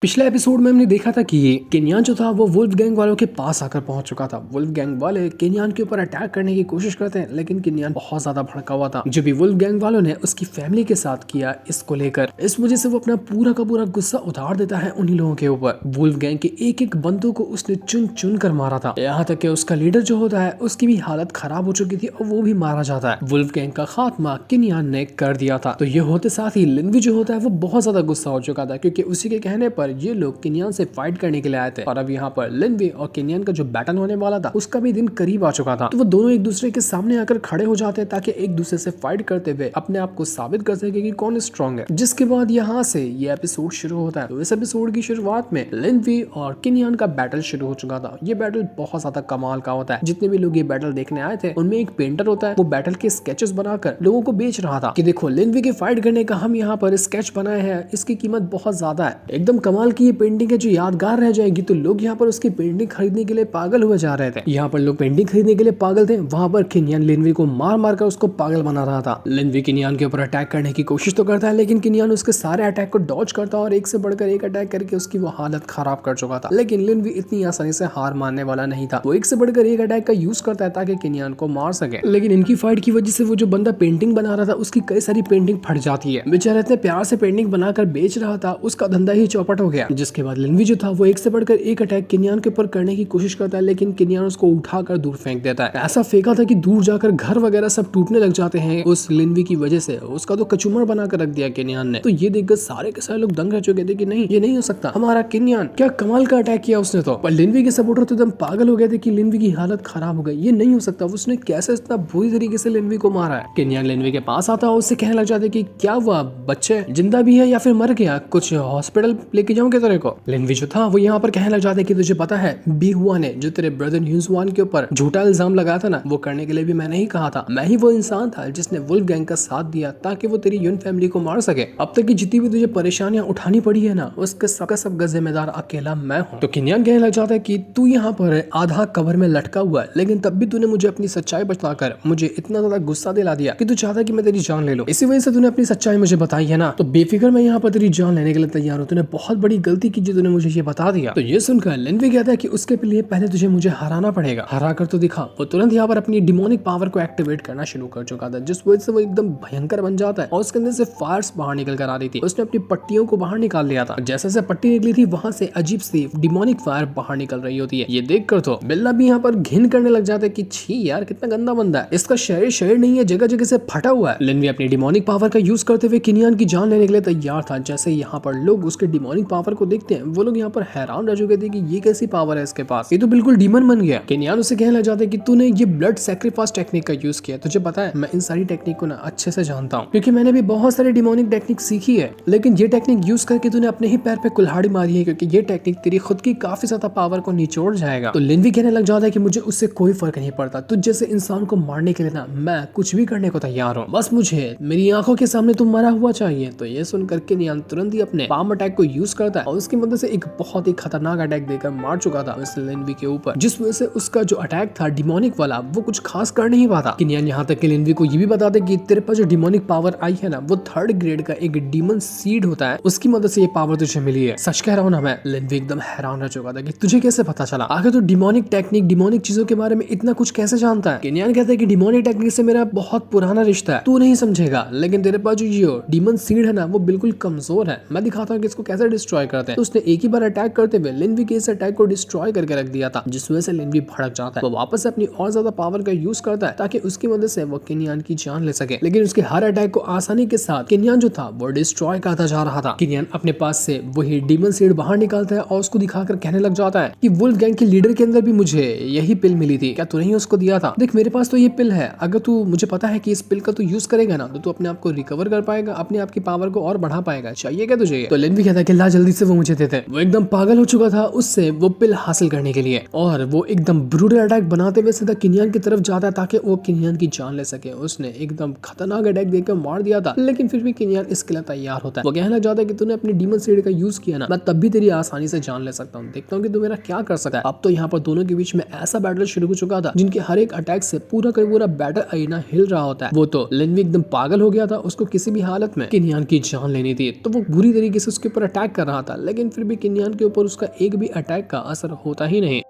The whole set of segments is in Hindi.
पिछले एपिसोड में हमने देखा था कि केन्यान जो था वो वुल्फ गैंग वालों के पास आकर पहुंच चुका था। वुल्फ गैंग वाले केन्यान के ऊपर अटैक करने की कोशिश करते हैं, लेकिन केन्यान बहुत ज्यादा भड़का हुआ था। जो भी वुल्फ गैंग वालों ने उसकी फैमिली के साथ किया इसको लेकर, इस वजह से वो अपना पूरा का पूरा गुस्सा उतार देता है उन्हीं लोगों के ऊपर। वुल्फ गैंग के एक एक बंदों को उसने चुन चुन कर मारा था, यहाँ तक कि उसका लीडर जो होता है उसकी भी हालत खराब हो चुकी थी और वो भी मारा जाता है। वुल्फ गैंग का खात्मा केन्यान ने कर दिया था। तो ये होते साथ ही लिनवी जो होता है वो बहुत ज्यादा गुस्सा हो चुका था, क्योंकि उसी के कहने पर ये लोग केन्यान से फाइट करने के लिए आए थे। और अब यहाँ पर लिनवी और केन्यान का जो बैटल होने वाला था उसका भी दिन करीब आ चुका था। तो वो दोनों एक दूसरे के सामने आकर खड़े हो जाते हैं ताकि एक दूसरे से फाइट करते हुए अपने आप को साबित कर सके कि कौन स्ट्रॉन्ग है। जिसके बाद यहाँ से ये एपिसोड शुरू होता है। तो इस एपिसोड की शुरुआत में लिनवी और केन्यान का बैटल शुरू हो चुका था। ये बैटल बहुत ज्यादा कमाल का होता है। जितने भी लोग ये बैटल देखने आए थे उनमें एक पेंटर होता है, वो बैटल के स्केचेस बनाकर लोगों को बेच रहा था कि देखो लिनवी के फाइट करने का हम यहाँ पर स्केच बनाए हैं, इसकी कीमत बहुत ज्यादा है, एकदम कमाल की ये पेंटिंग है जो यादगार रह जाएगी। तो लोग यहाँ पर उसकी पेंटिंग खरीदने के लिए पागल हुए जा रहे थे। यहाँ पर लोग पेंटिंग खरीदने के लिए पागल थे, वहां पर केन्यान लिनवी को मार मार कर उसको पागल बना रहा था। लिनवी केन्यान के ऊपर अटैक करने की कोशिश तो करता है, लेकिन केन्यान उसके सारे अटैक को डॉज करता है और एक से बढ़कर एक अटैक करके उसकी वो हालत खराब कर चुका था। लेकिन लिनवी इतनी आसानी से हार मानने वाला नहीं था, वो एक से बढ़कर एक अटैक का यूज करता है ताकि केन्यान को मार सके। लेकिन इनकी फाइट की वजह से वो जो बंदा पेंटिंग बना रहा था उसकी कई सारी पेंटिंग फट जाती है। बेचारा इतने प्यार से पेंटिंग बनाकर बेच रहा था, उसका धंधा ही चौपट हो गया। जिसके बाद लिनवी जो था वो एक से बढ़कर एक अटैक केन्यान के ऊपर करने की कोशिश करता है, लेकिन केन्यान उसको उठाकर दूर फेंक देता है। ऐसा फेंका था कि दूर जाकर घर वगैरह सब टूटने लग जाते हैं उस लिनवी की वजह से। उसका तो कचूमर बनाकर रख दिया केन्यान ने। तो ये देखकर सारे के सारे लोग दंग रह चुके थे कि नहीं, ये नहीं हो सकता, हमारा केन्यान क्या कमाल का अटैक किया उसने तो। पर लिनवी के सपोर्टर तो एकदम पागल हो गए थे कि लिनवी की हालत खराब हो गई, ये नहीं हो सकता, उसने कैसे इतना बुरी तरीके से लिनवी को मारा है। केन्यान लिनवी के पास आता है, उससे कहने लग जाते कि क्या हुआ, बच्चे जिंदा भी है या फिर मर गया, कुछ हॉस्पिटल लेके जाऊं क्या तेरे को। लिनवी जो था वो यहाँ पर कहने लग जाते कि तुझे पता है बी हुआ ने जो तेरे ब्रदर ह्यूजवान के ऊपर झूठा इल्जाम लगाया था ना, वो करने के लिए भी मैंने ही कहा था। मैं ही वो इंसान था जिसने वुल्फ गैंग का साथ दिया ताकि वो तेरी यून फैमिली को मार सके। अब तक की जितनी भी तुझे परेशानियां उठानी पड़ी है ना, उसके सब जिम्मेदार अकेला मैं हूँ। तो केन्यान कहने लग जाता है कि तू यहाँ पर आधा कवर में लटका हुआ है, लेकिन तब भी तूने मुझे अपनी सच्चाई बताकर मुझे इतना ज्यादा गुस्सा दिला दिया कि तू चाहता कि मैं तेरी जान ले लूं। इसी वजह से तूने अपनी सच्चाई मुझे बताई है ना, तो बेफिक्र मैं यहाँ पर तेरी जान लेने के लिए तैयार हूँ। तूने बहुत बड़ी गलती की जो तूने मुझे ये बता दिया। तो ये सुनकर लिनवी कहता है कि उसके लिए पहले तुझे मुझे हराना पड़ेगा, हरा कर तो दिखा। वो तुरंत यहाँ पर अपनी डिमोनिक पावर को एक्टिवेट करना शुरू कर चुका था, जिस वजह से वो एकदम भयंकर बन जाता है और उसके अंदर से फायर्स बाहर निकल कर आ रही थी। उसने अपनी पट्टियों को बाहर निकाल लिया था, जैसे जैसे पट्टी निकली थी वहां से अजीब सी डिमोनिक फायर बाहर निकल रही होती है। ये देखकर तो बिल्ला भी यहाँ पर घिन करने लग जाता है कि छी यार कितना गंदा बंदा है, इसका शरीर नहीं है, जगह जगह से फटा हुआ है। लिनवी अपनी डिमोनिक पावर का यूज करते हुए केन्यान की जान लेने के लिए तैयार था। जैसे यहाँ पर लोग उसके डिमोनिक पावर को देखते हैं, वो लोग यहाँ पर हैरान रह चुके थे कि ये कैसी पावर है इसके पास, ये तो बिल्कुल डीमन बन गया। केन्यान उसे कहने लग जाता है कि तूने ये ब्लड सैक्रिफाइस टेक्निक का यूज किया, तुझे पता है मैं इन सारी टेक्निक को ना अच्छे से जानता हूँ, क्योंकि मैंने भी बहुत सारे डिमोनिक टेक्निक सीखी है, लेकिन ये टेक्निक यूज करके तूने अपने ही पैर पे कुल्हाड़ी मारी है, क्योंकि ये टेक्निक तेरी खुद की काफी ज्यादा पावर को निचोड़ जाएगा। तो लिनवी कहने लग जाता है कि मुझे उससे कोई फर्क नहीं पड़ता, तुझ जैसे इंसान को मारने के लिए ना मैं कुछ भी करने को तैयार हूँ, बस मुझे मेरी आंखों के सामने तुम मरा हुआ चाहिए। तो ये सुनकर केन्यान तुरंत ही अपने पाम अटैक को यूज करता है और उसकी मदद से एक बहुत ही खतरनाक अटैक देकर मार चुका था उस लिनवी के ऊपर, जिस वजह से उसका जो अटैक था डिमोनिक वाला वो कुछ खास कर नहीं पाता। केन्यान यहाँ तक कि लिनवी को ये भी बता दे कि तेरे पास जो डिमोनिक पावर आई है ना वो 3rd ग्रेड का एक डीमन सीड होता है, उसकी मदद से ये पावर तुझे मिली है। सच कह रहा हूँ ना मैं। लिनवी एकदम हैरान रह चुका था कि तुझे कैसे पता चला, आखिर तू डिमोनिक टेक्निक डिमोनिक चीजों के बारे में इतना कुछ कैसे जानता है। केन्यान कहता है कि डिमोनिक टेक्निक से मेरा बहुत पुराना रिश्ता है, तू नहीं समझेगा, लेकिन तेरे पास जो ये डीमन सीड है ना वो बिल्कुल कमजोर है, मैं दिखाता हूँ कि इसको कैसे डिस्ट्रॉय करते हैं। तो उसने एक ही बार अटैक करते हुए लिनवी के इस अटैक को डिस्ट्रॉय करके रख दिया था, जिस वजह से लिनवी भड़क जाता है। वो वापस अपनी और ज्यादा पावर का यूज करता है ताकि उसकी मदद से वो केन्यान की जान ले सके, लेकिन उसके हर अटैक को आसानी के साथ केन्यान जो था वो डिस्ट्रॉय करता जा रहा था। केन्यान अपने पास से वही डीमन सीड बाहर निकालता है और उसको दिखाकर कहने लग जाता है कि वुल्फ गैंग के लीडर के अंदर भी मुझे यही पिल मिली थी, क्या तूने ही उसको दिया था? देख मेरे पास तो ये पिल है, अगर तू मुझे पता है कि इस पिल का तू यूज करेगा ना तो तू अपने आप को रिकवर कर पाएगा, अपने आप की पावर को और बढ़ा पाएगा, चाहिए क्या तुझे? तो लिनवी कहता है कि ला जल्दी से वो मुझे दे दे। वो एकदम पागल हो चुका था उससे वो पिल हासिल करने के लिए, और वो एकदम ब्रूटल अटैक बनाते हुए सीधा केन्यान की तरफ जाता है ताकि वो केन्यान की जान ले सके। उसने एकदम खतरनाक अटैक देकर मार दिया था, लेकिन फिर भी केन्यान इसके लिए तैयार होता है। वो कहने लग जाता है कि तूने अपनी डीमन सीड का यूज किया ना, मैं तब भी तेरी आसानी से जान ले सकता हूँ, देखता हूँ कि तू मेरा क्या कर सकता है। अब तो यहाँ पर दोनों के बीच में ऐसा बैटल शुरू हो चुका था जिनके हर एक अटैक से पूरा का पूरा बैटल अरीना हिल रहा होता है। वो तो लिनवी एकदम पागल हो गया था, उसको किसी भी हालत में केन्यान की जान लेनी थी, तो वो बुरी तरीके से उसके ऊपर अटैक कर रहा था, लेकिन फिर भी किन्यान के ऊपर उसका एक भी अटैक का असर होता ही नहीं।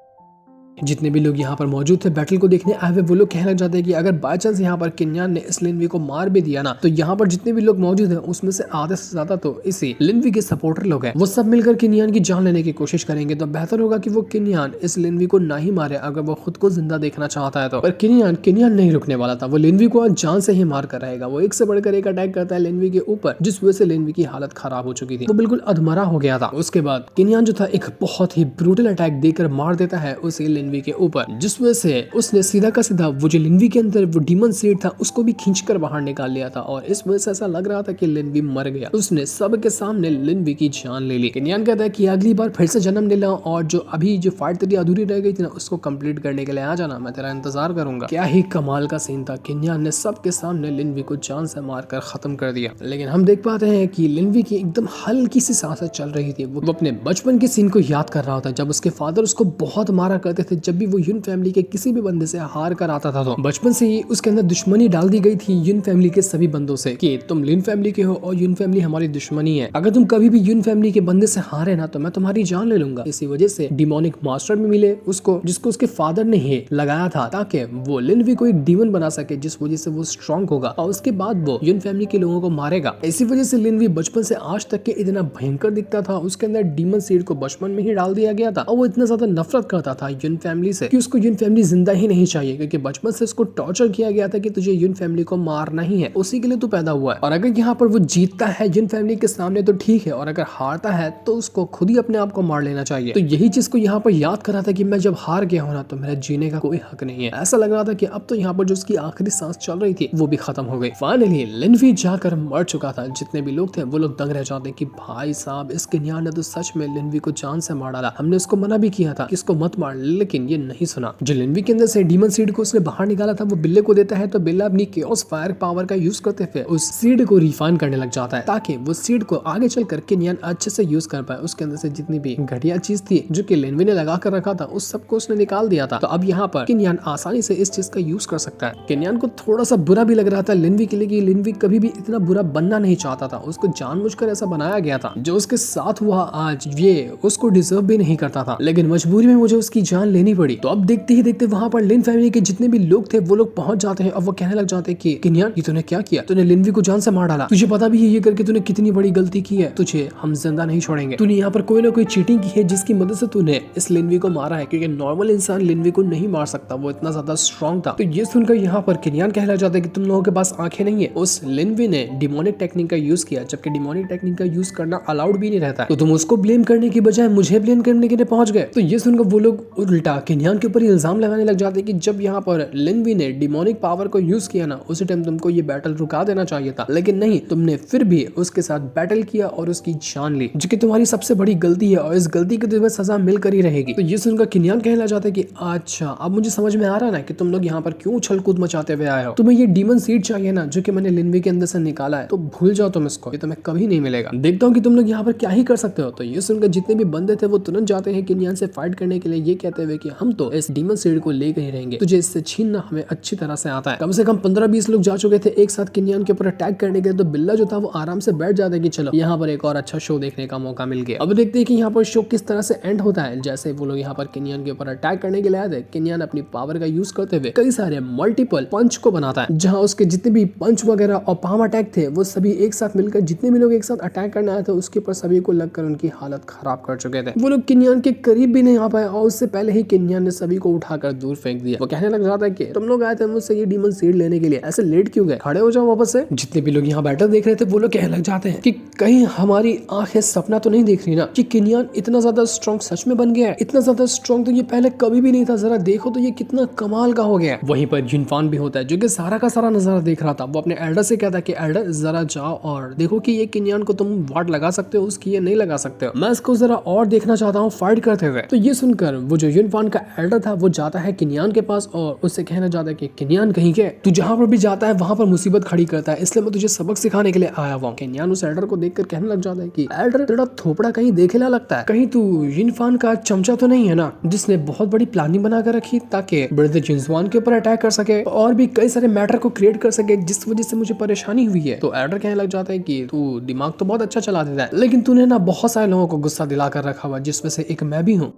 जितने भी लोग यहाँ पर मौजूद थे बैटल को देखने आए हुए, वो लोग कहने लग जाते हैं कि अगर बाय चांस यहाँ पर किन्यान ने इस लिनवी को मार भी दिया ना, तो यहाँ पर जितने भी लोग मौजूद हैं उसमें से आधे से ज्यादा तो इसी लिनवी के सपोर्टर लोग हैं। वो सब मिलकर किन्यान की जान लेने की कोशिश करेंगे। तो बेहतर होगा कि वो किन्यान इस लिनवी को ना ही मारे अगर वो खुद को जिंदा देखना चाहता है तो। पर किन्यान नहीं रुकने वाला था। वो लिनवी को आज जान से ही मार कर रहेगा। वो एक से बढ़कर एक अटैक करता है लिनवी के ऊपर, जिस वजह से लिनवी की हालत खराब हो चुकी थी। वो बिल्कुल अधमरा हो गया था। उसके बाद किन्यान जो था एक बहुत ही ब्रूटल अटैक देकर मार देता है उसे लिनवी के ऊपर, जिस वजह से उसने सीधा का सीधा वो जो लिनवी के अंदर वो डीमन सीड था उसको भी खींचकर बाहर निकाल लिया था। और इस वजह से ऐसा लग रहा था कि लिनवी मर गया। उसने सबके सामने लिनवी की जान ले ली। किन्यान कहता है कि अगली बार फिर से जन्म ले लो और जो अभी जो फाइट तेरी अधूरी रह गई थी ना उसको कंप्लीट करने के लिए आ जाना, मैं तेरा इंतजार करूंगा। क्या ही कमाल का सीन था। किन्यान ने सबके सामने लिनवी को जान से मारकर खत्म कर दिया। लेकिन हम देख पाते हैं कि लिनवी की एकदम हल्की सी सांसें चल रही थी। वो अपने बचपन के सीन को याद कर रहा था जब उसके फादर उसको बहुत मारा करते थे। जब भी वो यून फैमिली के किसी भी बंदे से हार कर आता था तो बचपन से ही उसके अंदर दुश्मनी डाल दी गई थी यून फैमिली के सभी बंदों से कि तुम लिन फैमिली के हो और यून फैमिली हमारी दुश्मनी है। अगर तुम कभी भी यून फैमिली के बंदे से हारे ना तो मैं तुम्हारी जान ले लूंगा। इसी वजह से डिमोनिक मास्टर भी मिले उसको, जिसको उसके फादर ने ही लगाया था ताकि वो लिनवी को एक डीमन बना सके, जिस वजह से वो स्ट्रॉन्ग होगा और उसके बाद वो यून फैमिली के लोगों को मारेगा। इसी वजह से लिनवी बचपन से आज तक के इतना भयंकर दिखता था। उसके अंदर डीमन सीड को बचपन में ही डाल दिया गया था और वो इतना ज्यादा नफरत करता था यून फैमिली से कि उसको यून फैमिली जिंदा ही नहीं चाहिए, क्योंकि बचपन से उसको टॉर्चर किया गया था कि तुझे यून फैमिली को मारना ही है, उसी के लिए तू पैदा हुआ है। और अगर यहाँ पर वो जीतता है यून फैमिली के सामने तो ठीक है, और अगर हारता है तो उसको खुद ही अपने आप को मार लेना चाहिए। तो यही चीज को यहाँ पर याद कर रहा था कि मैं जब हार गया हूं ना तो मेरा जीने का कोई हक नहीं है। ऐसा लग रहा था कि अब तो यहाँ पर जो उसकी आखिरी सांस चल रही थी वो भी खत्म हो गई। फाइनली लिनवी जाकर मर चुका था। जितने भी लोग थे वो लोग दंग रह जाते कि भाई साहब इस किन्यान ने तो सच में लिनवी को जान से मार डाला। हमने उसको मना भी किया था कि इसको मत मार, लेकिन ये नहीं सुना। जो लिनवी के अंदर से डीमन सीड को उसने बाहर निकाला था वो बिल्ले को देता है, तो बिल्ला अपनी केओस फायर पावर का यूज करते हुए उस सीड को रिफाइन करने लग जाता है ताकि वो सीड को आगे चलकर किन्यान अच्छे से यूज कर पाए। उसके अंदर से जितनी भी घटिया चीज थी जो कि लिनवी ने लगा कर रखा था उस सबको उसने निकाल दिया था। तो अब यहाँ पर किन्यान आसानी से इस चीज का यूज कर सकता है। किन्यान को थोड़ा सा बुरा भी लग रहा था लिनवी के लिए कि लिनवी कभी भी इतना बुरा बनना नहीं चाहता था। उसको जानबूझकर ऐसा बनाया गया था। जो उसके साथ हुआ आज ये उसको डिजर्व भी नहीं करता था, लेकिन मजबूरी में मुझे उसकी जान लेनी पड़ी। तो अब देखते ही देखते वहां पर लिन फैमिली के जितने भी लोग थे वो लोग पहुंच जाते हैं और वो कहने लग जाते हैं कि किन्यान ये तूने क्या किया, तूने लिनवी को जान से मार डाला। तुझे पता भी है ये करके तूने कितनी बड़ी गलती की है, तुझे हम जिंदा नहीं छोड़ेंगे। तूने यहाँ पर कोई ना कोई चीटिंग की है जिसकी मदद से तूने इस लिनवी को मारा है, क्योंकि नॉर्मल इंसान लिनवी को नहीं मार सकता, वो इतना ज्यादा स्ट्रॉन्ग था। तो ये सुनकर यहाँ पर किन्यान कहने लग जाता है कि तुम लोगों के पास आंखें नहीं है। उस लिनवी ने डिमोनिक टेक्निक का यूज किया, जबकि डिमोनिक टेक्निक का यूज करना अलाउड भी नहीं रहता, तो तुम उसको ब्लेम करने की बजाय मुझे ब्लेम करने के लिए पहुंच गए। तो ये सुनकर वो लोग उल्टा किन्यान के ऊपर इल्जाम लगाने लग जाते कि जब यहाँ पर लिनवी ने डिमोनिक पावर को यूज किया ना उसी टाइम तुमको ये बैटल रुका देना चाहिए था, लेकिन नहीं, तुमने फिर भी उसके साथ बैटल किया और उसकी जान ली, जो कि तुम्हारी सबसे बड़ी गलती है और इस गलती की तुम्हें सजा मिलकर ही रहेगी। तो ये सुनकर किन्यान कहना चाहता है कि अच्छा अब मुझे समझ में आ रहा ना कि तुम लोग यहाँ पर क्यों उछल कूद मचाते हुए आए हो। तुम्हें ये डीमन सीड चाहिए ना जो कि मैंने लिनवी के अंदर से निकाला है, तो भूल जाओ तुम इसको, ये तुम्हें कभी नहीं मिलेगा। देखता हूँ कि तुम लोग यहाँ पर क्या ही कर सकते हो। तो ये सुनकर जितने भी बंदे थे वो तुरंत जाते हैं किन्यान से फाइट करने के लिए, ये कहते हुए कि हम तो इस डीमन सीड को लेकर ही रहेंगे, तुझे इससे छीनना हमें अच्छी तरह से आता है। कम से कम 15-20 लोग जा चुके थे एक साथ किन्यान के ऊपर अटैक करने के लिए। तो बिल्ला जो था वो आराम से बैठ जाता है कि चलो यहाँ पर एक और अच्छा शो देखने का मौका मिल गया। अब देखते हैं कि यहाँ पर शो किस तरह से एंड होता है। जैसे वो लोग यहाँ पर किन्यान के ऊपर अटैक करने के लिए आए थे, किन्यान अपनी पावर का यूज करते हुए कई सारे मल्टीपल पंच को बनाता है, जहाँ उसके जितने भी पंच वगैरह और पाम अटैक थे वो सभी एक साथ मिलकर जितने भी लोग एक साथ अटैक करने आए थे उसके ऊपर सभी को लगकर उनकी हालत खराब कर चुके थे। वो लोग किन्यान के करीब भी नहीं आ पाए और उससे पहले ही किन्यान ने सभी को उठाकर दूर फेंक दिया। वो कहने लग जाता है कि तुम लोग आए थे मुझसे ये डीमन सीड लेने के लिए, ऐसे लेट क्यों गए, खड़े हो जाओ वापस से। जितने भी लोग यहाँ बैटल देख रहे थे वो लोग कहने लग जाते हैं कि कहीं हमारी आंखें सपना तो नहीं देख रही ना कि किन्यान इतना ज्यादा स्ट्रॉन्ग सच में बन गया है। इतना ज्यादा स्ट्रॉन्ग तो ये पहले कभी भी नहीं था, जरा देखो तो ये कितना कमाल का हो गया है। वहीं पर युनफान भी होता है जो कि सारा का सारा नजारा देख रहा था। वो अपने एल्डर से कहता है कि एल्डर जरा जाओ और देखो कि ये किन्यान को तुम वाट लगा सकते हो, उसकी ये नहीं लगा सकते हो, मैं इसको जरा और देखना चाहता हूँ फाइट करते हुए। तो ये सुनकर वो जो युनफान यूनफान का एल्डर था वो जाता है किनियान के पास और उससे कहना चाहता है कि किनियान कहीं के तू जहाँ पर भी जाता है वहां पर मुसीबत खड़ी करता है, इसलिए मैं तुझे सबक सिखाने के लिए आया हुआ हूँ। किनियान उस एल्डर को देखकर कहने लग जाता है कि एल्डर तेरा थोपड़ा कहीं देखेला लगता है, कहीं तू यूनफान का चमचा तो नहीं है ना जिसने बहुत बड़ी प्लानिंग बना कर रखी ताकि ब्रदर जिन्सवान के ऊपर अटैक कर सके और भी कई सारे मैटर को क्रिएट कर सके जिस वजह से मुझे परेशानी हुई है। तो एल्डर कहने लग जाता है कि तू दिमाग तो बहुत अच्छा चला देता है लेकिन तूने ना बहुत सारे लोगों को गुस्सा दिला कर रखा हुआ जिसमें से एक मैं भी हूँ।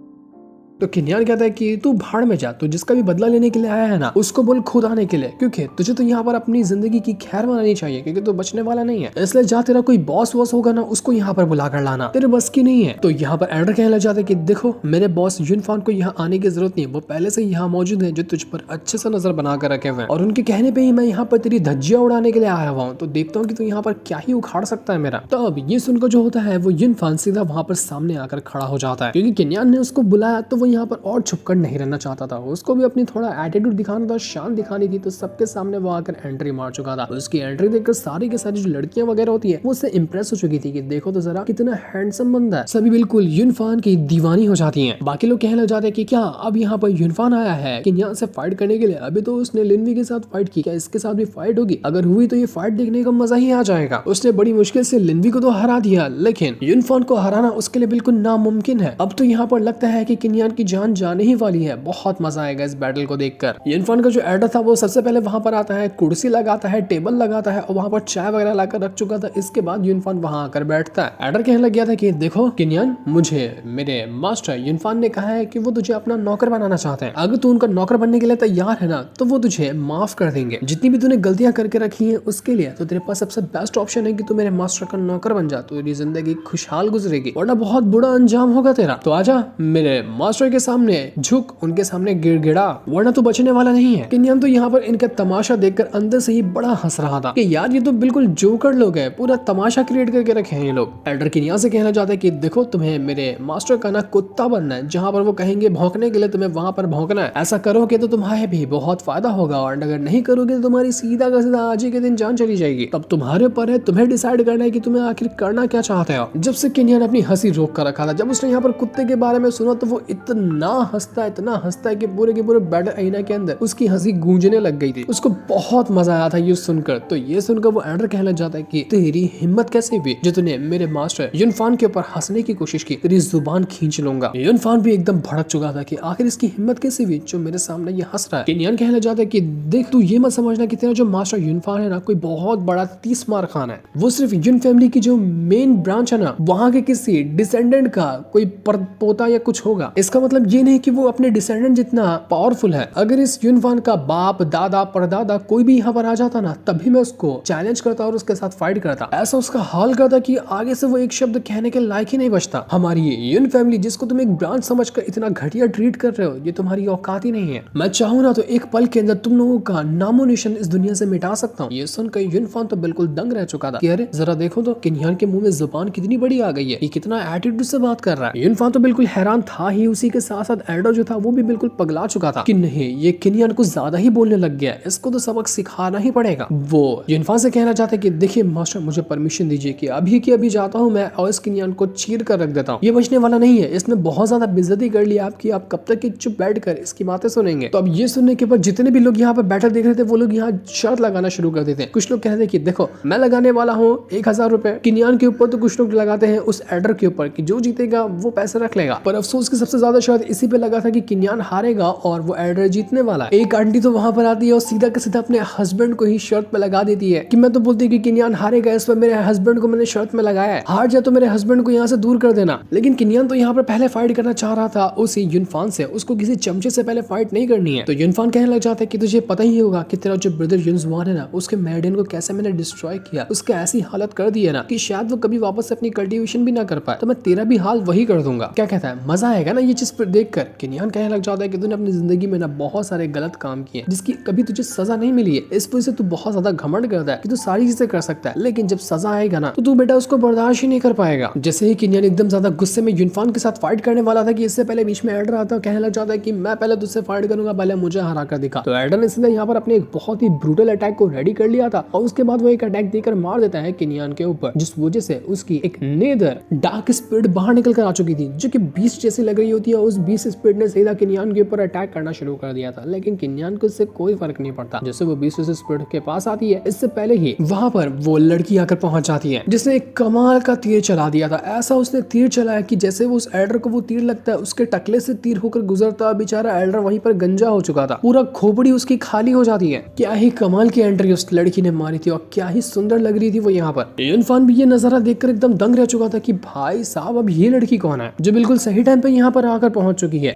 तो किनियान कहता है कि तू भाड़ में जा, तो जिसका भी बदला लेने के लिए आया है ना उसको बोल खुद आने के लिए, क्योंकि तुझे तो यहाँ पर अपनी जिंदगी की खैर मनानी चाहिए क्योंकि तू बचने वाला नहीं है, इसलिए जा तेरा कोई बॉस वॉस होगा ना उसको यहाँ पर बुला कर लाना, तेरे बस की नहीं है। तो यहाँ पर एल्डर कहने लग जाता है कि देखो मेरे बॉस यूनफान को यहाँ आने की जरूरत नहीं है, वो पहले से यहाँ मौजूद है जो तुझ पर अच्छे से नजर बना कर रखे हुए हैं और उनके कहने पर ही मैं यहाँ पर तेरी धज्जियां उड़ाने के लिए आया हुआ हूँ। तो देखता हूँ कि तू यहाँ पर क्या ही उखाड़ सकता है मेरा। तो अब ये सुनकर जो होता है वो यूनफान सीधा वहां पर सामने आकर खड़ा हो जाता है क्योंकि किनियान ने उसको बुलाया तो वो यहाँ पर और छुपकर नहीं रहना चाहता था, उसको भी अपनी थोड़ा एटीट्यूड दिखाना था, शान दिखानी थी। तो सबके सामने वो आकर एंट्री मार चुका था। उसकी एंट्री देखकर सारी के सारी जो लड़कियां वगैरह होती है वो उससे इंप्रेस हो चुकी थी कि देखो तो जरा कितना हैंडसम बंदा है। सभी बिल्कुल यूनफान की दीवानी हो जाती हैं। बाकी लोग कहने लग जाते हैं कि क्या अब यहाँ पर यूनफान आया है किनियान से फाइट करने के लिए? अभी तो उसने लिनवी के साथ फाइट की, क्या इसके साथ भी फाइट होगी? अगर हुई तो ये फाइट देखने का मजा ही आ जाएगा। उसने बड़ी मुश्किल से लिनवी को तो हरा दिया लेकिन यूनफान को हराना उसके लिए बिल्कुल नामुमकिन है। अब तो यहाँ पर लगता है कि किनियान की जान जाने ही वाली है। बहुत मजा आएगा इस बैटल को देखकर। यूनफान का जो एल्डर था वो सबसे पहले वहां पर आता है, कुर्सी लगाता है, टेबल लगाता है और वहां पर चाय वगैरह लाकर रख चुका था। इसके बाद यूनफान वहां आकर बैठता है। एल्डर कहने लग गया था कि देखो किनियान, मुझे मेरे मास्टर यूनफान ने कहा है कि वो तुझे अपना नौकर बनाना चाहते हैं। अगर तू उनका नौकर बनने के लिए तैयार है ना तो वो तुझे माफ कर देंगे। जितनी भी तूने गलतियां करके रखी है उसके लिए तो तेरे पास सबसे बेस्ट ऑप्शन है कि तू मेरे मास्टर का नौकर बन जा, तो तेरी जिंदगी खुशहाल गुजरेगी, वरना बहुत बुरा अंजाम होगा तेरा। तो आजा मेरे मास्टर के सामने झुक, उनके सामने गिड़गिड़ा, वरना तो बचने वाला नहीं है। किनियान तो यहाँ पर इनका तमाशा देखकर अंदर से ही बड़ा हंस रहा था कि यार ये तो बिल्कुल जोकर लोग हैं, पूरा तमाशा क्रिएट करके रखे हैं ये लोग। एल्डर किनियान से कहना चाहते हैं कि देखो तुम्हें मेरे मास्टर का ना कुत्ता बनना है, जहाँ पर वो कहेंगे भौंकने के लिए तुम्हें वहां पर भौंकना है। ऐसा करोगे तो तुम्हारे भी बहुत फायदा होगा और अगर नहीं करोगे तो तुम्हारी सीधा का सीधा आज ही के दिन जान चली जाएगी। तब तुम्हारे ऊपर है, तुम्हें डिसाइड करना है कि तुम्हें आखिर करना क्या चाहते हो। जब से किनियान अपनी हंसी रोक कर रखा था, जब उसने यहाँ पर कुत्ते के बारे में सुना तो वो इतना हंसता है कि पूरे के पूरे बैटल अरीना के अंदर उसकी हंसी गूंजने लग गई थी। उसको बहुत मजा आया था ये सुनकर। तो ये सुनकर वो एल्डर कहने लग जाता है कि तेरी हिम्मत कैसे हुई जो तूने मेरे मास्टर यूनफान के ऊपर हंसने की कोशिश की, तेरी जुबान खींच लूंगा। यूनफान भी एकदम भड़क चुका था कि आखिर इसकी हिम्मत कैसे हुई जो मेरे सामने ये हंस रहा है। किनियान कहने लग जाता है कि देख तू ये मत समझना कि तेरा जो मास्टर यूनफान है ना कोई बहुत बड़ा 30 मार खान है। वो सिर्फ यून फैमिली की जो मेन ब्रांच है ना वहां के किसी डिसेंडेंट का कोई पोता या कुछ होगा। इसका मतलब ये नहीं कि वो अपने डिसेंडेंट जितना पावरफुल है। अगर इस यूनफान का बाप, दादा, परदादा कोई भी यहाँ पर आ जाता ना तभी मैं उसको चैलेंज करता और उसके साथ फाइट करता। ऐसा उसका हाल करता कि आगे से वो एक शब्द कहने के लायक ही नहीं बचता। हमारी ये यून फैमिली जिसको तुम एक ब्रांच समझकर इतना घटिया ट्रीट कर रहे हो, ये तुम्हारी औकात ही नहीं है। मैं चाहूँ ना तो एक पल के अंदर तुम लोगों का नामो निशान इस दुनिया से मिटा सकता हूँ। ये सुनकर यूनफान तो बिल्कुल दंग रह चुका था कि अरे जरा देखो तो किनियान के मुंह में जुबान कितनी बड़ी आ गई है, ये कितना एटीट्यूड से बात कर रहा है। यूनफान तो बिल्कुल हैरान था ही, उसी के साथ साथ एल्डर जो था वो भी बिल्कुल पगला चुका था कि नहीं ये किनियान को ज्यादा ही बोलने लग गया, इसको तो सबक सिखाना ही पड़ेगा। वो यूनफान से कहना चाहते कि देखिए मास्टर मुझे परमिशन दीजिए कि अभी की अभी जाता हूँ मैं और इस किनियान को चीर कर रख देता हूँ। ये बचने वाला नहीं है, इसने बहुत ज्यादा बेइज्जती कर ली आपकी, आप कब तक चुप बैठ कर इसकी बातें सुनेंगे। तो अब ये सुनने के बाद जितने भी लोग यहाँ पर बैठे देख रहे थे वो लोग यहाँ शर्त लगाना शुरू कर देते हैं। कुछ लोग कहते हैं कि देखो मैं लगाने वाला हूँ 1000 रुपए किनियान के ऊपर, तो कुछ लोग लगाते हैं उस एल्डर के ऊपर कि जो जीतेगा वो पैसे रख लेगा। पर अफसोस की सबसे ज्यादा शर्त इसी पे लगा था कि किनियान हारेगा और वो एल्डर जीतने वाला है। एक आंटी तो वहां पर आती है और सीधा के सीधा अपने हस्बैंड को ही शर्त पे लगा देती है कि मैं तो बोलती कि किनियान हारेगा, इस पर मेरे हस्बैंड को मैंने शर्त में लगाया है, हार जाए तो मेरे हस्बैंड को यहाँ से दूर कर देना। लेकिन किनियान तो यहाँ पर पहले फाइट करना चाह रहा था उसी यूनफान से, उसको किसी चमचे से पहले फाइट नहीं करनी है। तो यूनफान कहने लग जाता है कि तुझे पता ही होगा कि तेरा जो ब्रदर युनजुआन है ना उसके मेडेन को कैसे मैंने डिस्ट्रॉय किया, उसके ऐसी हालत कर दी है ना कि शायद वो कभी वापस से अपनी कल्टीवेशन भी ना कर पाए, तो मैं तेरा भी हाल वही कर दूंगा। क्या कहता है, मजा आएगा ना ये चीज पर देखकर। किनियान कहने लग जाता है कि तूने अपनी जिंदगी में ना बहुत सारे गलत काम किए जिसकी कभी तुझे सजा नहीं मिली है, इस वजह से तू बहुत ज्यादा घमंड करता है कि तू सारी चीजें कर सकता है, लेकिन जब सजा आएगा ना तो तू बेटा उसको बर्दाश्त ही नहीं कर पाएगा। जैसे ही किनियान एकदम ज्यादा गुस्से में यूनफान के साथ फाइट करने वाला था कि इससे पहले बीच में एल्डर आता है, कहने लग जाता है कि मैं पहले तुझसे फाइट करूंगा, पहले मुझे हरा कर दिखा। तो एल्डर ने सीधा यहाँ पर अपने एक बहुत ही ब्रूटल अटैक को रेडी कर लिया था और उसके बाद वो एक अटैक देकर मार देता है किनियान के ऊपर, जिस वजह से उसकी एक नेदर डार्क स्पिरिट बाहर निकल कर आ चुकी थी जो कि बीस्ट जैसी लग रही होती है उस बीस स्पीड ने सीधा किनियान के ऊपर अटैक करना शुरू कर दिया था, लेकिन किनियान को इससे कोई फर्क नहीं पड़ता। जैसे वो 20 स्पीड के पास आती है, इससे पहले ही वहाँ पर वो लड़की आकर पहुंच जाती है जिसने एक कमाल का तीर चला दिया था। ऐसा उसने तीर चलाया कि जैसे वो उस एल्डर को वो तीर लगता है, उसके टकले से तीर होकर गुजरता, बेचारा एल्डर वहीं पर गंजा हो चुका था, पूरा खोपड़ी उसकी खाली हो जाती है। क्या ही कमाल की एंट्री उस लड़की ने मारी थी और क्या ही सुंदर लग रही थी वो यहाँ पर। युनफान भी ये नजारा देखकर एकदम दंग रह चुका था कि भाई साहब अब ये लड़की कौन है जो बिल्कुल सही टाइम पे यहाँ पर आकर पहुंच चुकी है।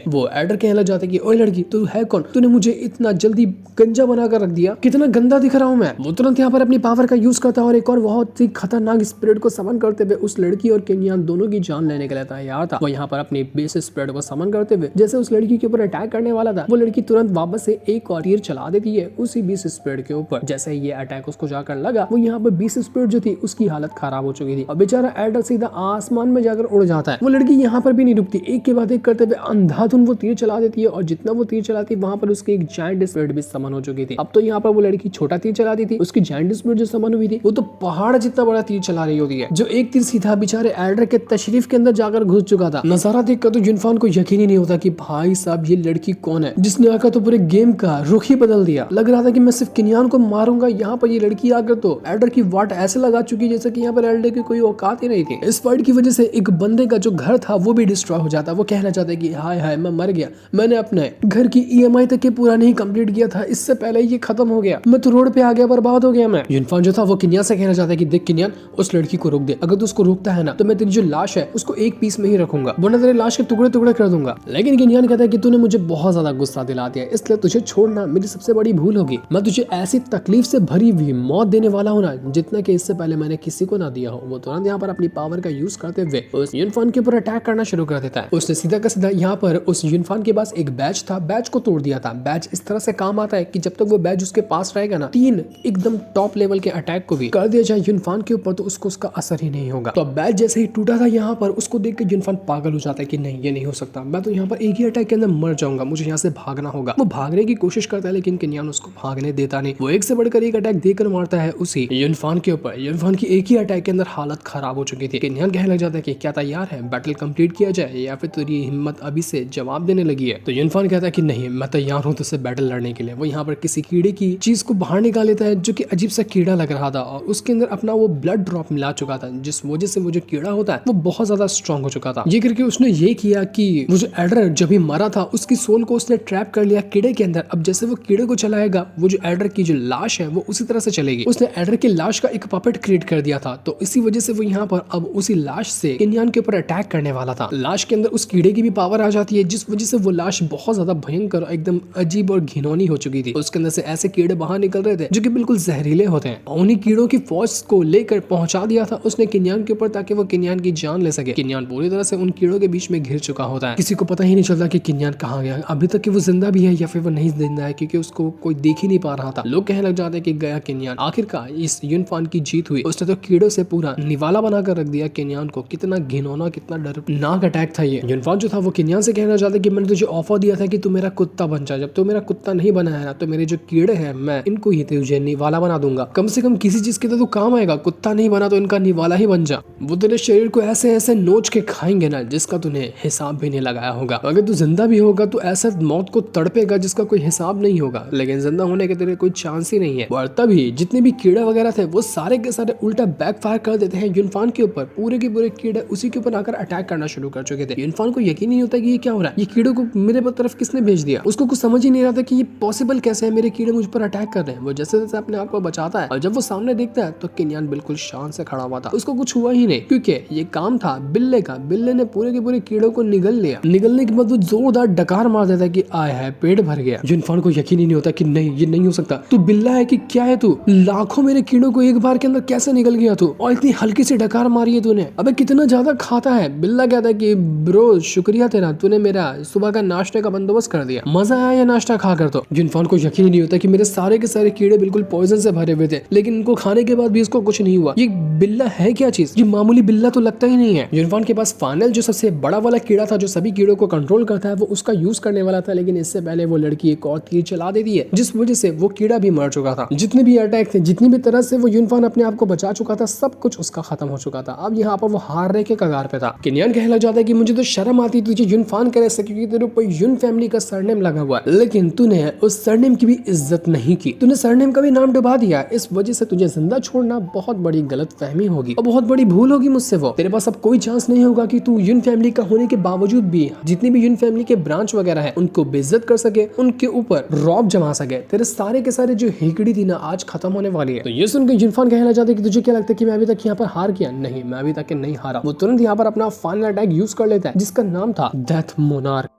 वो एडर कहने लग जाता है कि ओए लड़की, तू है कौन? तूने मुझे इतना जल्दी गंजा बनाकर रख दिया, कितना गंदा दिख रहा हूँ मैं। वो तुरंत यहाँ पर अपनी पावर का यूज करता है और एक और बहुत ही खतरनाक स्पिरिट को समन करते हुए उस लड़की और केनियान दोनों की जान लेने के लिए तैयार था। वो यहाँ पर अपनी बेस स्पिरिट को समन करते हुए जैसे उस लड़की के ऊपर अटैक करने वाला था, वो लड़की तुरंत वापस से एक और तीर चला देती है उसी बीस स्पिरिट के ऊपर। जैसे ये अटैक उसको जाकर लगा, वो यहाँ पर बीस स्पिरिट जो थी उसकी हालत खराब हो चुकी थी और बेचारा एडर सीधा आसमान में जाकर उड़ जाता है। वो लड़की यहाँ पर भी नहीं रुकती, एक के बाद एक करते हुए अंधाधुन वो तीर चला देती है और जितना वो तीर चलाती वहां पर उसकी एक जायंट स्पिरिट भी समन हो चुकी थी। अब तो यहाँ पर वो लड़की छोटा तीर चलाती थी, उसकी जायंट स्पिरिट जो समन हुई थी वो तो पहाड़ जितना बड़ा तीर चला रही होती है, जो एक तीर सीधा बेचारे एल्डर के तशरीफ के अंदर जाकर घुस चुका था। नजारा देखकर तो युनफान को यकीन ही नहीं होता कि भाई साहब ये लड़की कौन है जिसने आकर तो पूरे गेम का रुख ही बदल दिया। लग रहा था कि मैं सिर्फ किनियान को मारूंगा, यहाँ पर ये लड़की आकर तो एल्डर की वाट ऐसे लगा चुकी जैसे कि यहाँ पर एल्डर की कोई औकात ही नहीं थी। इस फाइट की वजह से एक बंदे का जो घर था वो भी डिस्ट्रॉय हो जाता। वो कहना चाहता है कि हाय हाय मैं मर गया, मैंने अपने घर की ईएमआई तक के पूरा नहीं कंप्लीट किया था, इससे पहले ये खत्म हो गया, मैं तो रोड पे आ गया, बर्बाद हो गया मैं। युनफान जो था वो किनियान से कहना चाहता है कि देख किनियान, उस लड़की को रोक दे, अगर तू उसको रोकता है ना तो मैं तेरी जो लाश है उसको एक पीस में ही रखूंगा, वरना तेरे लाश के टुकड़े टुकड़े कर दूंगा। लेकिन किनियान कहता है कि तूने मुझे बहुत ज्यादा गुस्सा दिला दिया, इसलिए तुझे छोड़ना मेरी सबसे बड़ी भूल होगी। मैं तुझे ऐसी तकलीफ से भरी हुई मौत देने वाला हूँ ना जितना कि इससे पहले मैंने किसी को ना दिया हो। वो तुरंत यहाँ पर अपनी पावर का यूज करते हुए उस युनफान के ऊपर अटैक करना शुरू कर देता है। उसने सीधा का सीधा यहाँ पर उस युनफान के पास एक बैच था, बैच को तोड़ दिया था। बैच इस तरह से काम आता है कि जब तक वो बैच उसके पास रहेगा ना, 3 एकदम टॉप लेवल के अटैक को भी कर दिया जाए युनफान के ऊपर तो उसको उसका असर ही नहीं होगा। तो बैच जैसे ही टूटा था यहाँ पर, उसको देख के युनफान पागल हो जाता है कि नहीं ये नहीं हो सकता, मैं तो यहाँ पर एक ही अटैक के अंदर मर जाऊंगा, मुझे यहाँ से भागना होगा। वो भागने की कोशिश करता है लेकिन किनियान उसको भागने देता नहीं। वो एक से बढ़कर एक अटैक देकर मारता है उसी युनफान के ऊपर। युनफान की एक ही अटैक के अंदर हालत खराब हो चुकी थी। किनियान कहने लग जाता है कि क्या तैयार है, बैटल कंप्लीट किया जाए या फिर तेरी हिम्मत अभी से जवाब देने लगी है। तो युनफान कहता है कि नहीं मैं तैयार हूँ तुझसे बैटल लड़ने के लिए। वो यहाँ पर किसी कीड़े की चीज को बाहर निकाल लेता है जो कि अजीब सा कीड़ा लग रहा था और उसके अंदर अपना वो ब्लड ड्रॉप मिला चुका था, जिस वजह से वो जो कीड़ा होता है वो बहुत ज्यादा स्ट्रॉन्ग हो चुका था। ये करके उसने ये किया कि वो जो एल्डर जब भी मरा था उसकी सोल को उसने ट्रैप कर लिया कीड़े के अंदर। अब जैसे वो कीड़े को चलाएगा वो जो एल्डर की जो लाश है वो उसी तरह से चलेगी। उसने एल्डर की लाश का एक पपेट क्रिएट कर दिया था, तो इसी वजह से वो यहाँ पर अब उसी लाश से किनियान के ऊपर अटैक करने वाला था। लाश के अंदर उस कीड़े की भी पावर आ जाती है जिस वजह से वो लाश बहुत ज्यादा भयंकर एकदम अजीब और घिनौनी हो चुकी थी। उसके अंदर से ऐसे कीड़े बाहर निकल रहे थे जो कि बिल्कुल जहरीले होते हैं। उन्हीं कीड़ों की फौज को लेकर पहुंचा दिया था उसने किनियान के ऊपर ताकि वो किनियान की जान ले सके। किनियान पूरी तरह से उन कीड़ों के बीच में घिर चुका होता है, किसी को पता ही नहीं चलता कि किनियान कहाँ गया, अभी तक कि वो जिंदा भी है या फिर वो नहीं जिंदा है, क्योंकि उसको कोई देख ही नहीं पा रहा था। लोग कहने लग जाते कि गया किनियान। आखिरकार इस युनफान की जीत हुई। उसने तो कीड़ों से पूरा निवाला बनाकर रख दिया किनियान को। कितना घिनौना कितना डरनाक अटैक था ये। युनफान जो था वो किनियान से कहना चाहता कि मैंने तुझे ऑफर दिया था कि तू मेरा कुत्ता बन जा, जब तू मेरा कुत्ता नहीं बना है ना तो मेरे जो कीड़े हैं मैं इनको ही तुझे निवाला बना दूंगा। कम से कम किसी चीज के तो काम आएगा, कुत्ता नहीं बना तो इनका निवाला ही बन जा। वो तेरे शरीर को ऐसे ऐसे नोच के खाएंगे ना जिसका तूने हिसाब भी नहीं लगाया होगा। अगर तू जिंदा भी होगा तो ऐसा मौत को तड़पेगा जिसका कोई हिसाब नहीं होगा, लेकिन जिंदा होने के तेरे कोई चांस ही नहीं है। और तभी जितने भी कीड़े वगैरह थे वो सारे के सारे उल्टा बैकफायर कर देते हैं युनफान के ऊपर। पूरे के पूरे कीड़े उसी के ऊपर आकर अटैक करना शुरू कर चुके थे। युनफान को यकीन नहीं होता कि ये क्या हो रहा है, ये कीड़ों को मेरे तरफ किसने भेज दिया। उसको कुछ समझ ही नहीं रहा था कि ये पॉसिबल कैसे है, मेरे कीड़े मुझ पर अटैक कर रहे हैं। वो जैसे जैसे अपने आप को बचाता है और जब वो सामने देखता है तो किनियान बिल्कुल शान से खड़ा हुआ था, उसको कुछ हुआ ही नहीं क्योंकि ये काम था बिल्ले का। बिल्ले ने पूरे के पूरे कीड़ों को निगल लिया। निगलने के बाद वो जोरदार डकार मार देता है कि आय है पेट भर गया। युनफान को यकीन ही नहीं होता कि नहीं ये नहीं हो सकता, तू बिल्ला है कि क्या है, तू लाखों मेरे कीड़ों को एक बार के अंदर कैसे निगल गया तू, और इतनी हल्की सी डकार मारी है तूने, अबे कितना ज्यादा खाता है। बिल्ला कहता है कि ब्रो शुक्रिया तेरा, तूने मेरा सुबह का नाश्ते का बंदोबस्त कर दिया। मजा आया ये नाश्ता खाकर। तो युनफान को यकीन ही नहीं होता कि मेरे सारे के सारे कीड़े बिल्कुल पॉइजन से भरे हुए थे, लेकिन इनको खाने के बाद भी इसको कुछ नहीं हुआ। ये बिल्ला है क्या चीज? ये मामूली बिल्ला तो लगता ही नहीं है। युनफान के पास फाइनल जो सबसे बड़ा वाला कीड़ा था जो सभी कीड़ों को कंट्रोल करता है, वो उसका यूज करने वाला था, लेकिन इससे पहले वो लड़की एक और तीर चला देती है, जिस वजह से वो कीड़ा भी मर चुका था। जितने भी अटैक थे, जितनी भी तरह से वो युनफान अपने आप को बचा चुका था, सब कुछ उसका खत्म हो चुका था। अब यहाँ पर वो हारने के कगार पे था। किन्यान कहने लग जाता है कि मुझे तो शर्म आती तुझे युनफान करे से, क्योंकि तेरे ऊपर युन फैमिली का सरनेम लगा हुआ है, लेकिन तूने उस सरनेम की भी इज्जत नहीं की। तूने सरनेम का भी नाम डुबा दिया। इस वजह से तुझे जिंदा छोड़ना बहुत बड़ी गलत फहमी होगी और बहुत बड़ी भूल होगी मुझसे। वो तेरे पास अब कोई चांस नहीं होगा कि तू युन फैमिली का होने के बावजूद भी जितनी भी युन फैमिली के ब्रांच वगैरह है उनको बेइज्जत कर सके, उनके ऊपर रौब जमा सके। तेरे सारे के सारे जो हेकड़ी थी ना आज खत्म होने वाली है। तो ये सुनकर युनफान कहने लग जाता है कि तुझे क्या लगता है कि मैं अभी तक यहाँ पर हार गया? नहीं, मैं अभी तक नहीं हारा। वो तुरंत यहाँ पर अपना फाइनल अटैक यूज कर लेता है जिसका नाम था डेथ मोनार्क।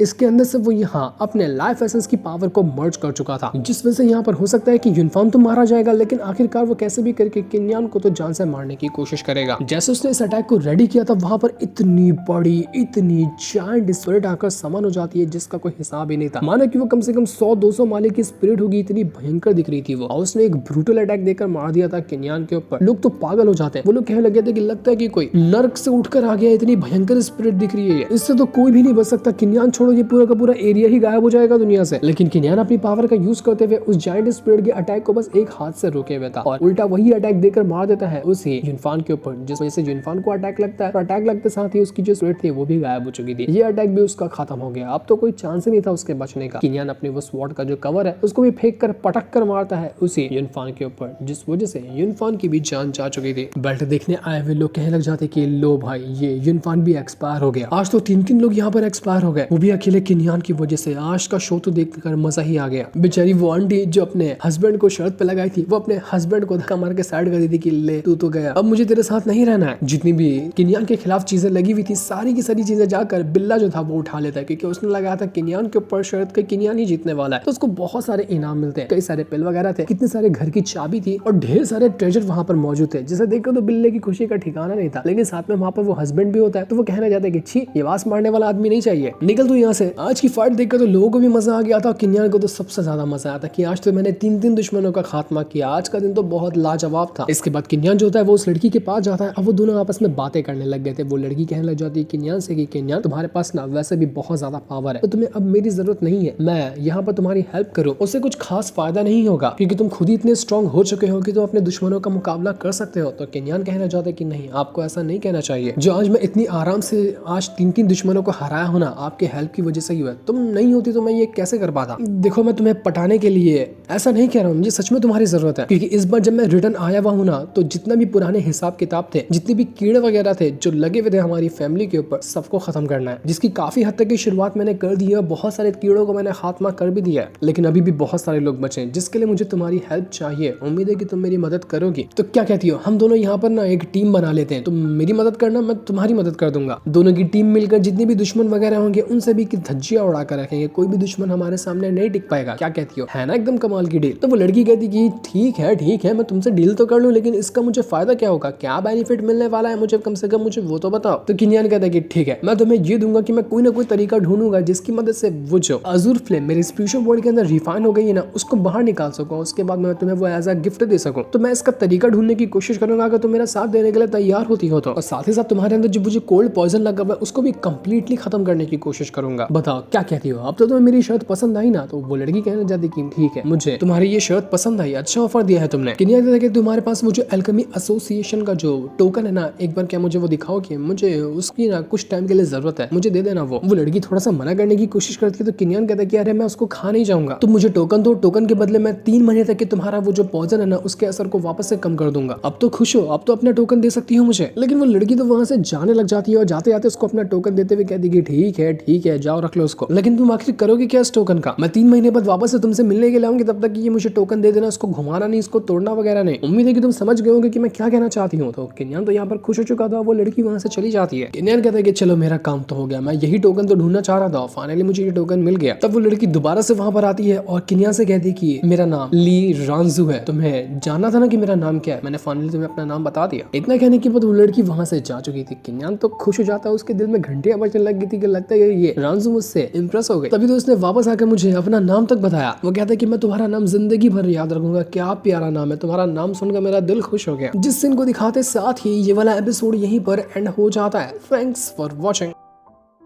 इसके अंदर से वो यहाँ अपने लाइफ एसेंस की पावर को मर्ज कर चुका था, जिस वजह से यहाँ पर हो सकता है कि युनफान तो मारा जाएगा, लेकिन आखिरकार वो कैसे भी करके किन्यान को तो जान से मारने की कोशिश करेगा। जैसे उसने इस अटैक को रेडी किया था, वहां पर इतनी बड़ी इतनी जायंट स्पिरिट आकर समन हो जाती है जिसका कोई हिसाब ही नहीं था। माना कि वो कम से कम 100-200 माले की स्पिरिट होगी, इतनी भयंकर दिख रही थी वो। और उसने एक ब्रूटल अटैक देकर मार दिया था किन्यान के ऊपर। लोग तो पागल हो जाते हैं। वो लोग कहने लगे थे कि लगता है कि कोई नर्क से उठकर आ गया, इतनी भयंकर स्पिरिट दिख रही है, इससे तो कोई भी नहीं बच सकता। किन्यान छोड़ो, ये पूरा का पूरा एरिया ही गायब हो जाएगा दुनिया से। लेकिन किन्यान अपनी पावर का यूज करते हुए उस जायंट स्पिरिट के अटैक को बस एक हाथ से रोके हुए था और उल्टा वही अटैक देकर मार देता है उसी युनफान के ऊपर, जिस वजह से युनफान को अटैक लगता है। अटैक लगते साथ ही उसकी जो स्पिरिट थी वो भी गायब हो चुकी थी। ये अटैक भी उसका खत्म हो गया। अब तो कोई चांस ही नहीं था उसके बचने का। किन्यान अपने वो स्वॉर्ड का जो कवर है उसको भी फेंक कर पटक कर मारता है उसी युनफान के ऊपर, जिस वजह से युनफान की भी जान जा चुकी थी। बेल्ट देखने आए हुए लोग कहने लग जाते कि लो भाई, ये युनफान भी एक्सपायर हो गया। आज तो 3-3 लोग यहाँ पर एक्सपायर हो गए, वो भी अकेले किन्यान की वजह से। आज का शो तो देखकर मजा ही आ गया। बेचारी वो आंटी जो अपने हस्बैंड को शर्त पे लगाई थी, वो अपने हस्बैंड को धक्का मार के साइड कर दी थी कि ले तू तो गया, अब मुझे तेरे साथ नहीं रहना है। जितनी भी किन्यान के खिलाफ चीजें लगी हुई थी, सारी की सारी चीजें जाकर बिल्ला जो था वो उठा लेता है, क्योंकि उसने लगाया था किन्यान के ऊपर शर्त कि किन्यान ही जीतने वाला है। तो उसको बहुत सारे इनाम मिलते हैं, कई सारे पिल वगैरह थे, कितने सारे घर की चाबी थी और ढेर सारे ट्रेजर वहां पर मौजूद थे, जिसे देखकर तो बिल्ले की खुशी का ठिकाना नहीं था। लेकिन साथ में वहां पर वो हस्बैंड भी होता है, तो वो कहना चाहता है कि छी, ये वास मारने वाला आदमी नहीं चाहिए, निकल तू यहाँ से। आज की फाइट देखकर तो लोगों को भी मजा आ गया था, किन्यान को तो सबसे ज्यादा मजा आया था कि आज तो मैंने 3 दुश्मनों का खात्मा किया। आज का दिन तो बहुत लाजवाब था। इसके बाद किन्यान जो होता है वो उस लड़की के पास जाता है। अब वो दोनों आपस में बातें करने लग गए थे। वो लड़की कहने लग जाती है किन्यान से कि किन्यान, तुम्हारे पास ना वैसे भी बहुत ज्यादा पावर है, तो तुम्हें अब मेरी जरूरत नहीं है, मैं यहाँ पर तुम्हारी हेल्प करूँ उससे कुछ खास फायदा नहीं होगा, क्योंकि तुम खुद ही इतने स्ट्रॉन्ग हो चुके हो कि तुम अपने दुश्मनों का मुकाबला कर सकते हो। तो किन्यान कहना चाहता है कि नहीं, आपको ऐसा नहीं कहना चाहिए। जो आज मैं इतनी आराम से आज 3 दुश्मनों को हराया हूं ना, आपके हेल्प की वजह से ही हुआ। तुम नहीं होती तो मैं ये कैसे कर पाता। देखो, मैं तुम्हें पटाने के लिए ऐसा नहीं कह रहा हूँ, मुझे सच में तुम्हारी जरूरत है, क्योंकि इस बार जब मैं रिटर्न आया हुआ हूँ ना, तो जितना भी पुराने हिसाब किताब थे, जितने भी कीड़े वगैरह थे जो लगे हुए थे हमारी फैमिली के ऊपर, सबको खत्म करना है, जिसकी काफी हद तक की शुरुआत मैंने कर दी है। बहुत सारे कीड़ों को मैंने खात्मा कर भी दिया है, लेकिन अभी भी बहुत सारे लोग बचे हैं, जिसके लिए मुझे तुम्हारी हेल्प चाहिए। उम्मीद है कि तुम मेरी मदद करोगी। तो क्या कहती हो, हम दोनों यहाँ पर ना एक टीम बना लेते हैं, तुम मेरी मदद करना, मैं तुम्हारी मदद कर दूंगा। दोनों की टीम मिलकर जितने भी दुश्मन वगैरह होंगे उनसे भी धज्जियां उड़ा कर रखेंगे, कोई भी दुश्मन हमारे सामने नहीं टिक पाएगा। क्या कहती हो, है ना एकदम कमाल की डील। तो वो लड़की कहती कि ठीक है, मैं तुमसे डील तो कर लूं, लेकिन इसका मुझे फायदा क्या होगा, क्या बेनिफिट मिलने वाला है मुझे, कम से कम मुझे वो तो बताओ। तो किन्यान कहता है कि ठीक है, मैं तुम्हें ये दूंगा कि मैं कोई ना कोई तरीका ढूंढूंगा जिसकी मदद से वो जो अजूर फ्लेम मेरी स्पिरिचुअल वर्ल्ड के अंदर रिफाइन हो गई है ना, उसको बाहर निकाल सकूं। उसके बाद मैं तुम्हें वो एज अ गिफ्ट दे सकूं। तो मैं इसका तरीका ढूंढने की कोशिश करूंगा, अगर तुम मेरा साथ देने के लिए तैयार होती हो तो। और साथ ही साथ तुम्हारे अंदर जो मुझे कोल्ड पॉइजन लगा हुआ है उसको भी कंप्लीटली खत्म करने की कोशिश करूंगा। बताओ क्या कहती हो। अब तो तुम्हें मेरी शर्त पसंद आई ना। तो वो लड़की कहने जाती कि ठीक है, मुझे तुम्हारी ये शर्त पसंद आई, अच्छा ऑफर दिया है तुमने। किन्यान कहता है कि तुम्हारे पास वो जो एल्केमी एसोसिएशन का जो टोकन है ना, एक बार क्या मुझे वो दिखाओ, कि मुझे उसकी ना कुछ टाइम के लिए जरूरत है, मुझे दे देना। वो लड़की थोड़ा सा मना करने की कोशिश करती है, तो किन्यान कहता है कि अरे मैं उसको खा नहीं जाऊंगा, तुम मुझे टोकन दो, टोकन के बदले मैं 3 महीने तक तुम्हारा वो जो पॉइजन है ना उसके असर को वापस से कम कर दूंगा। अब तो खुश हो, अब तो अपना टोकन दे सकती हो मुझे। लेकिन वो लड़की तो वहां से जाने लग जाती है और जाते जाते उसको अपना टोकन देते हुए कहती है ठीक है, जाओ रख लो उसको। लेकिन तुम आखिर करोगे क्या इस टोकन का? मैं 3 महीने बाद वापस से तुमसे मिलने के लिए आऊंगी, तब तक ये मुझे टोकन दे देना, इसको घुमाना नहीं, इसको तोड़ना वगैरह नहीं। उम्मीद है कि तुम समझ गए होगे कि मैं क्या कहना चाहती हूँ। तो किन्यान तो यहाँ पर खुश हो चुका था, वो लड़की वहां से चली जाती है। किन्यान कहता है कि चलो मेरा काम तो हो गया, मैं यही टोकन तो ढूंढना चाह रहा था, फाइनली मुझे ये टोकन मिल गया। तब वो लड़की दोबारा से वहां पर आती है और किन्यान से कहती है कि मेरा नाम ली रांजू है, तुम्हें जानना था ना कि मेरा नाम क्या है, मैंने फाइनली तुम्हें अपना नाम बता दिया। इतना कहने के बाद वो लड़की वहां से जा चुकी थी। किन्यान तो खुश हो जाता है, उसके दिल में घंटियां बजने लग गई थी कि लगता है ये रांजू मुझसे इंप्रेस हो गई। तभी तो उसने वापस आकर मुझे अपना नाम तक बताया। वो कहता है कि मैं तुम्हारा नाम जिंदगी भर याद रखूंगा, क्या प्यारा नाम है, तुम्हारा नाम सुनकर मेरा दिल खुश हो गया। जिस सीन को दिखाते साथ ही ये वाला एपिसोड यहीं पर एंड हो जाता है। Thanks for watching.